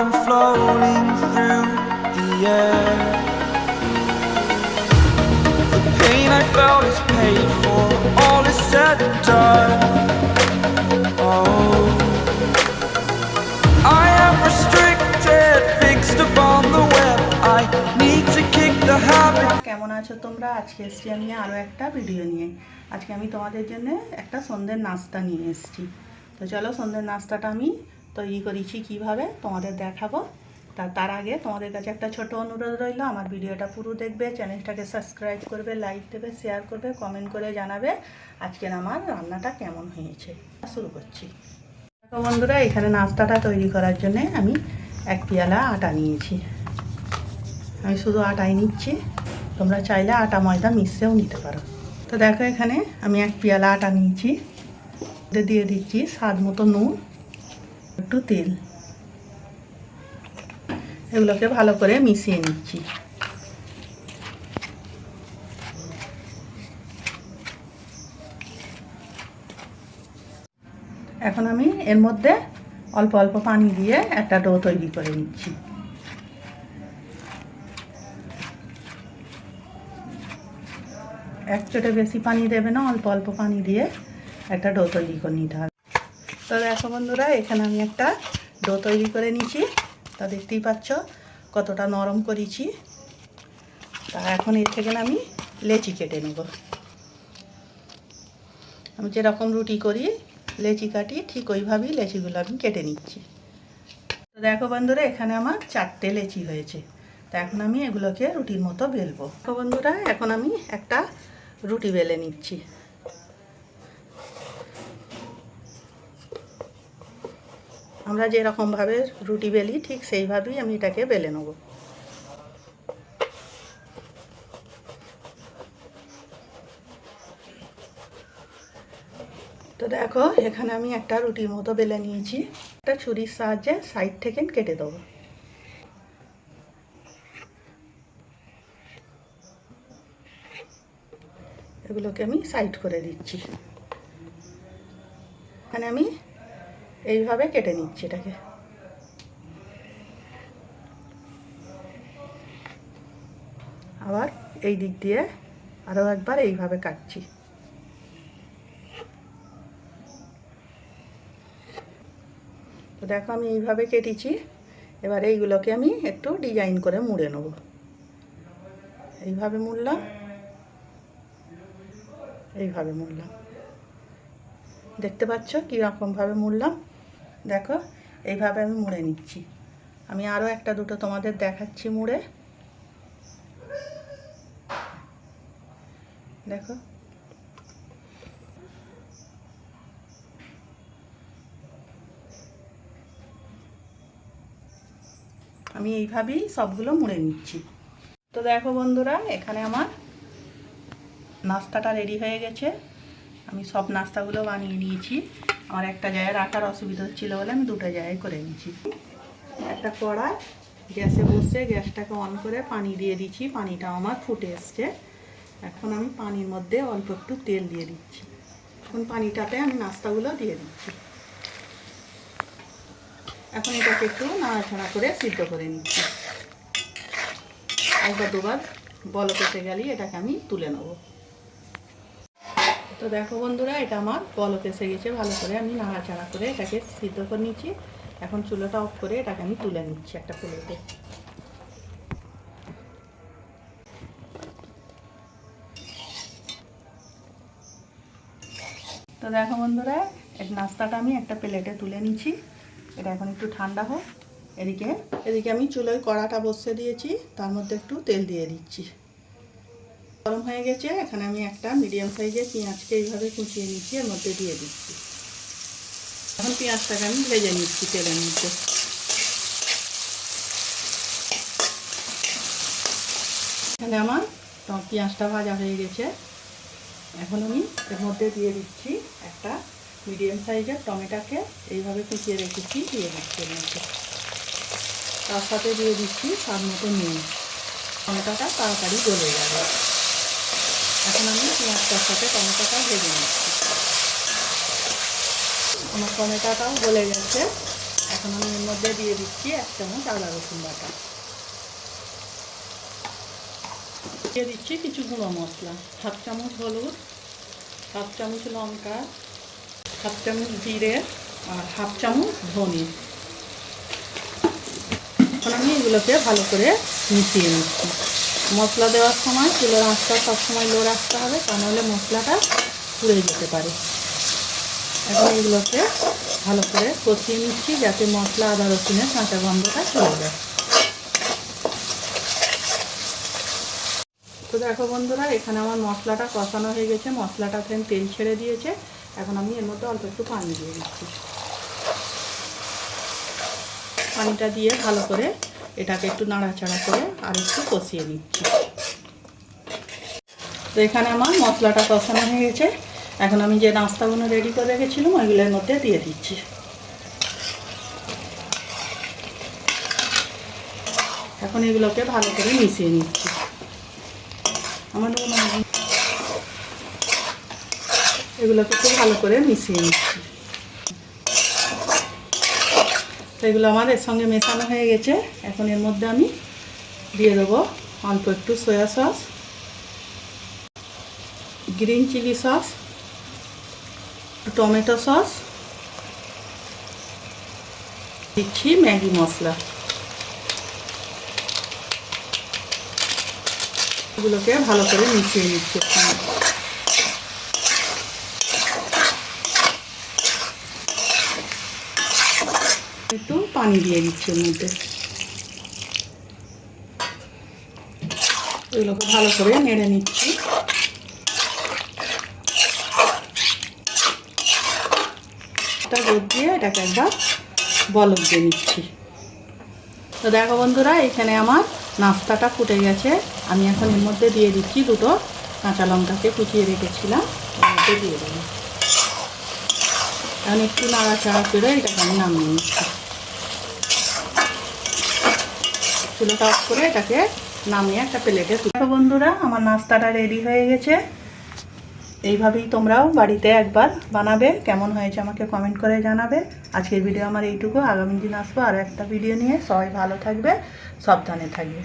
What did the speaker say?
I'm floating through the air. The pain I felt is paid for, all is said and done. Oh, I am restricted, fixed upon the web. I need to kick the habit. কেমন আছো তোমরা? আজকে এসেছি আমি আরও একটা video নিয়ে। আজকে আমি তোমাদের জন্য একটা সন্ধ্যের নাস্তা নিয়ে এসেছি। তো চলো সন্ধ্যের নাস্তাটা আমি তৈরি করেছি কিভাবে তোমাদের দেখাবো। তার আগে তোমাদের কাছে একটা ছোট অনুরোধ রইল, আমার ভিডিওটা পুরো দেখবে, চ্যানেলটাকে সাবস্ক্রাইব করবে, লাইক দেবে, শেয়ার করবে, কমেন্ট করে জানাবে আজকের আমার রান্নাটা কেমন হয়েছে। শুরু করছি। তো বন্ধুরা, এখানে নাস্তাটা তৈরি করার জন্য আমি 1 পেয়ালা আটা নিয়েছি। আমি শুধু আটাই নিচ্ছি, তোমরা চাইলে আটা ময়দা মিশিয়েও নিতে পারো। তো দেখো, এখানে আমি 1 পেয়ালা আটা নিয়েছি, দিয়ে দিচ্ছি স্বাদ মতো নুন, একটু তেল, এগুলোকে ভালো করে মিশিয়ে নিচ্ছি। এখন আমি এর মধ্যে অল্প অল্প পানি দিয়ে একটা ডো তৈরি করে নিচ্ছি। এক চোটে বেশি পানি দেবে না, অল্প অল্প পানি দিয়ে একটা ডো তৈরি করে নিতে হবে। তো দেখো বন্ধুরা, এখানে আমি একটা ডো তৈরি করে নিচ্ছি। তা দেখতেই পাচ্ছ কতটা নরম করেছি। তা এখন এর থেকে আমি লেচি কেটে নেব। আমি যেরকম রুটি করি লেচি কাটি, ঠিক ওইভাবেই লেচিগুলো আমি কেটে নিচ্ছি। তো দেখো বন্ধুরা, এখানে আমার 4টে লেচি হয়েছে। তো এখন আমি এগুলোকে রুটির মতো বেলবো। তো বন্ধুরা, এখন আমি একটা রুটি বেলে নিচ্ছি। আমরা যেরকমভাবে রুটি বেলি ঠিক সেইভাবেই আমি এটাকে বেলে নেব। তো দেখো, এখানে আমি একটা রুটির মতো বেলে নিয়েছি। একটা ছুরির সাহায্যে সাইড থেকে কেটে দেবো। এগুলোকে আমি সাইড করে দিচ্ছি। এখানে আমি এইভাবে কেটে নিচ্ছি এটাকে। আবার এই দিক দিয়ে আরও একবার এইভাবে কাটছি। তো দেখো, আমি এইভাবে কেটেছি। এবার এইগুলোকে আমি একটু ডিজাইন করে মুড়ে নেব। এইভাবে মুড়লাম, এইভাবে মুড়লাম। দেখতে পাচ্ছ কীরকমভাবে মুড়লাম? দেখো, এইভাবে আমি মুড়ে নিচ্ছি। আমি আরও একটা দুটো তোমাদের দেখাচ্ছি মুড়ে। দেখো, আমি এইভাবেই সবগুলো মুড়ে নিচ্ছি। তো দেখো বন্ধুরা, এখানে আমার নাস্তাটা রেডি হয়ে গেছে। আমি সব নাস্তাগুলো বানিয়ে নিয়েছি। আমার একটা জায়গায় রাখার অসুবিধা হচ্ছিলো বলে আমি 2টা জায়গায় করে নিয়েছি। একটা কড়াই গ্যাসে বসে গ্যাসটাকে অন করে পানি দিয়ে দিচ্ছি। পানিটা আমার ফুটে এসছে। এখন আমি পানির মধ্যে অল্প একটু তেল দিয়ে দিচ্ছি। এখন পানিটাতে আমি নাস্তাগুলো দিয়ে দিচ্ছি। এখন এটাকে একটু নাড়াচাড়া করে সিদ্ধ করে নিচ্ছি। একবার দুবার বলক এসে গেলেই এটাকে আমি তুলে নেব। তো দেখো বন্ধুরা, এটা আমার বলক এসে গেছে। ভালো করে আমি নাড়াচাড়া করে এটাকে সিদ্ধ করে নিচ্ছি। এখন চুলোটা অফ করে এটাকে আমি তুলে নিচ্ছি একটা প্লেটে। তো দেখো বন্ধুরা, এই নাস্তাটা আমি একটা প্লেটে তুলে নিচ্ছি। এটা এখন একটু ঠান্ডা হোক। এদিকে আমি চুলোয় কড়াটা বসিয়ে দিয়েছি, তার মধ্যে একটু তেল দিয়ে দিচ্ছি। গরম হয়ে গেছে। এখানে আমি একটা মিডিয়াম সাইজের পেঁয়াজকে এইভাবে কুচিয়ে নিচ্ছি, এর মধ্যে দিয়ে দিচ্ছি। এখন পেঁয়াজটাকে আমি ভেজে নিচ্ছি তেলের মধ্যে। এখানে আমার পেঁয়াজটা ভাজা হয়ে গেছে। এখন আমি এর মধ্যে দিয়ে দিচ্ছি একটা মিডিয়াম সাইজের টমেটোকে এইভাবে কুচিয়ে রেখেছি, দিয়ে দিচ্ছি এর মধ্যে। তার সাথে দিয়ে দিচ্ছি স্বাদ মতো নুন। টমেটোটা তাড়াতাড়ি গলে যাবে। এখন আমি পেঁয়াজটার সাথে টমেটোটা ভেজে নিচ্ছি। আমার টমেটোটাও গলে গেছে। এখন আমি এর মধ্যে দিয়ে দিচ্ছি 1 চামচ আদা রসুন বাটা, দিয়ে দিচ্ছি কিছু গুঁড়ো মশলা, 1/2 চামচ হলুদ, 1/2 চামচ লঙ্কা, 1/2 চামচ জিরে আর 1/2 চামচ ধনে। এখন আমি এগুলোকে ভালো করে মিশিয়ে নিচ্ছি। মশলা দেওয়ার সময় চুলার আঁচটা সবসময় লো রাখতে হবে, তা নাহলে মশলাটা পুড়ে যেতে পারে। এখন এগুলোকে ভালো করে কষিয়ে নিচ্ছি যাতে মশলা আদা রসুনের কাঁচা গন্ধটা চলে যায়। তো দেখো বন্ধুরা, এখানে আমার মশলাটা কষানো হয়ে গেছে, মশলাটা ফের তেল ছেড়ে দিয়েছে। এখন আমি এর মধ্যে অল্প একটু পানি দিয়ে দিচ্ছি। পানিটা দিয়ে ভালো করে এটাকে একটু নাড়াচাড়া করে আর একটু কষিয়ে নিচ্ছি। তো এখানে আমার মশলাটা কষানো হয়ে গেছে। এখন আমি যে নাস্তাগুলো রেডি করে রেখেছিলাম ওইগুলোর মধ্যে দিয়ে দিচ্ছি। এখন এগুলোকে ভালো করে মিশিয়ে নিচ্ছি। এগুলোকে খুব ভালো করে মিশিয়ে নিচ্ছি। তো এগুলো আমার এর সঙ্গে মেশানো হয়ে গেছে। এখন এর মধ্যে আমি দিয়ে দেবো অল্প একটু soy sauce, green chilli sauce, tomato sauce, দিচ্ছি ম্যাগি মশলা। এগুলোকে ভালো করে মিশিয়ে নিচ্ছি। একটু পানি দিয়ে দিচ্ছি এর মধ্যে। এগুলোকে ভালো করে নেড়ে নিচ্ছি। দুধ দিয়ে এটাকে একবার বলক দিয়ে নিচ্ছি। তো দেখো বন্ধুরা, এখানে আমার নাস্তাটা ফুটে গেছে। আমি এখন এর মধ্যে দিয়ে দিচ্ছি 2টো কাঁচা লঙ্কাকে কুচিয়ে রেখেছিলাম, এর মধ্যে দিয়ে দেবো। এখন একটু নাড়াচাড়া করে এটাকে আমি নামিয়ে নিচ্ছি। চুলোটা অফ করে এটাকে নামিয়ে একটা প্লেটে তুলে। দেখো বন্ধুরা, আমার নাস্তাটা রেডি হয়ে গেছে। এইভাবেই তোমরাও বাড়িতে একবার বানাবে, কেমন হয়েছে আমাকে কমেন্ট করে জানাবে। আজকের ভিডিও আমার এইটুকু, আগামী দিন আসবো আর একটা ভিডিও নিয়ে। সবাই ভালো থাকবে, সাবধানে থাকবে।